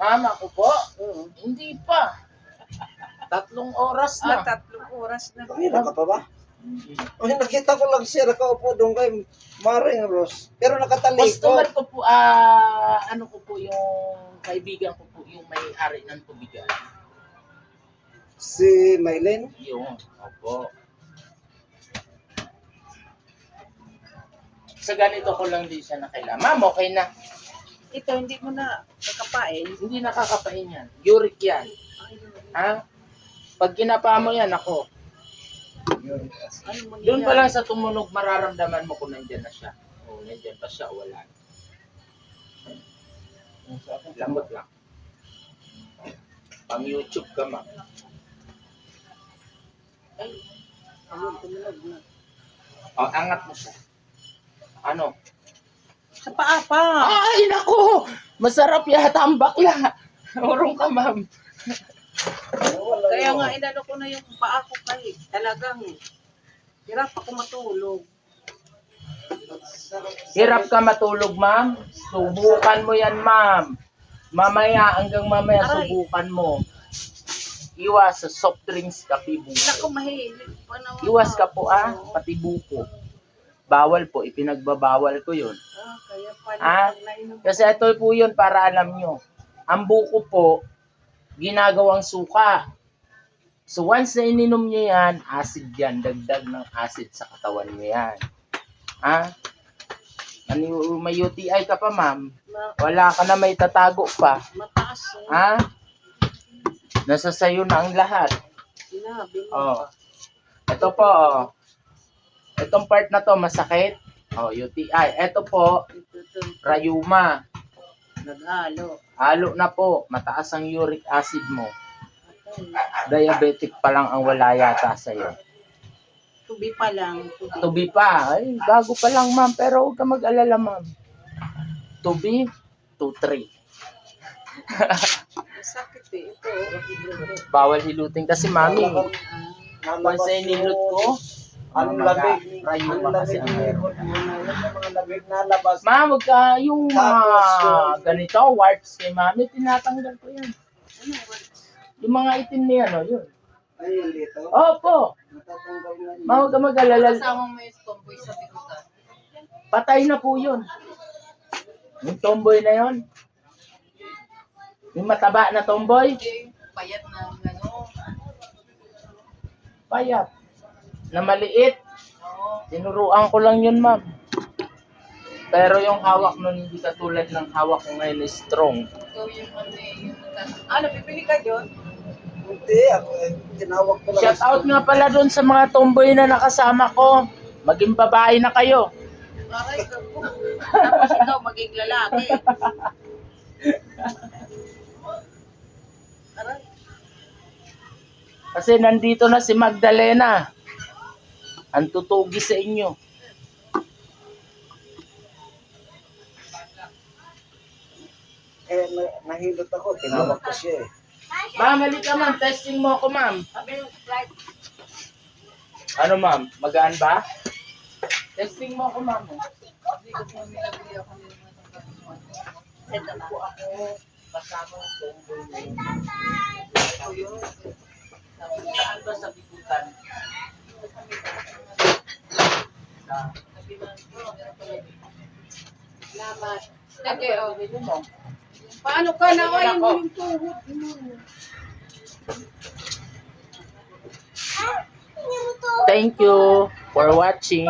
Ma'am, ako po? Oo. Hindi pa. 3 oras na. 3 oras na. Kanina ka pa ba? Ay, nakita ko lang siya nakaupo doon kay Maring Rose. Pero Customer nakatalikod. ko po, ano ko po yung kaibigan ko po, yung may-ari ng tubigan. Si Maylin. Yung, opo. Sa ganito ko lang din siya nakailangan. Ma'am, okay na. Ito, hindi mo na kakapain. Hindi nakakapain yan. Uric yan. Ha? Pag kinapa mo yan, ako. Ano mo Doon pa lang sa tumunog, mararamdaman mo kung nandyan na siya. O, nandyan pa siya o wala. Lambot lang. Pang YouTube ka, ma'am. Ay, ayun, tumunog na. O, angat mo siya. Ano? Sa paa pa. Ay, naku! Masarap yata ang bakla. Urong ka, ma'am. Kaya nga, inano ko na yung paa ko kay. Talagang, hirap ako matulog. Hirap ka matulog, ma'am. Subukan mo yan, ma'am. Mamaya, hanggang mamaya, Aray. subukan mo. Iwas sa soft drinks, kape, buko. Naku, mahilig pa naman. Iwas ka po, ako. pati buko. Bawal po, ipinagbabawal ko yun. Kaya pala Ah, pag nainom ko. Kasi ito po yun para alam nyo. Ang buko po, ginagawang suka. So once na ininom nyo yan, acid yan. Dagdag ng acid sa katawan nyo yan. May UTI ka pa, ma'am. Wala ka na may tatago pa. Mataas eh. Nasa sayo na ang lahat. Sinabi mo Oh. pa. Ito po, itong part na to masakit. UTI. Ito po, Ito, rayuma. naghalo. Halo na po, mataas ang uric acid mo. Atay. Diabetic pa lang ang wala yata sa'yo. Tubi pa lang. Tubi pa. Ay, bago pa lang, ma'am. Pero huwag ka mag-alala, ma'am. Tubi, 2-3. Masakit eh. Ito. Bawal hilutin kasi, mami. Ah, Once na inilot ko, Ang labig. rayuma kasi ang meron. Yung mga labig na labas. Ma'am, huwag ka yung Tapos yung- ganito, warts kay mami, tinatanggal ko yan. ano, Yung mga itim na yan, yun. Ay, dito. Opo. Natatanggal na yun. Ma'am, huwag ka mag-alala. kasama mo yung tomboy sa bikutan. Patay na po yun. Yung tomboy na yun. Yung mataba na tomboy. Payat na ano. Payat. Na maliit. Tinuruan ko lang yun, ma'am. Pero yung hawak nun, hindi katulad ng hawak ko ngayon is strong. Ikaw yung ano eh. Ano, bibili ka dyan? Hindi, ako tinawag ko lang. Shout out nga pala dun sa mga tomboy na nakasama ko. Maging babae na kayo. Aray ka po. Tapos ikaw maging lalaki. Aray. Kasi nandito na si Magdalena. Ang tutugi sa inyo. Nahilot ako, tinawag ko siya eh. Ma'am, halika ma'am. Testing mo ako, ma'am. Sabi yung flight. Ano, ma'am? Magaan ba? Testing mo ako, ma'am. Hindi ko po nilagay ako ng ito na. Ako kasama ang tomboy na yun. Ito yun. Saan ba sa bikutan? Sabi na, salamat. Sige, oh. Paano ka na? Ayaw mo yung tuhod mo. Thank you for watching.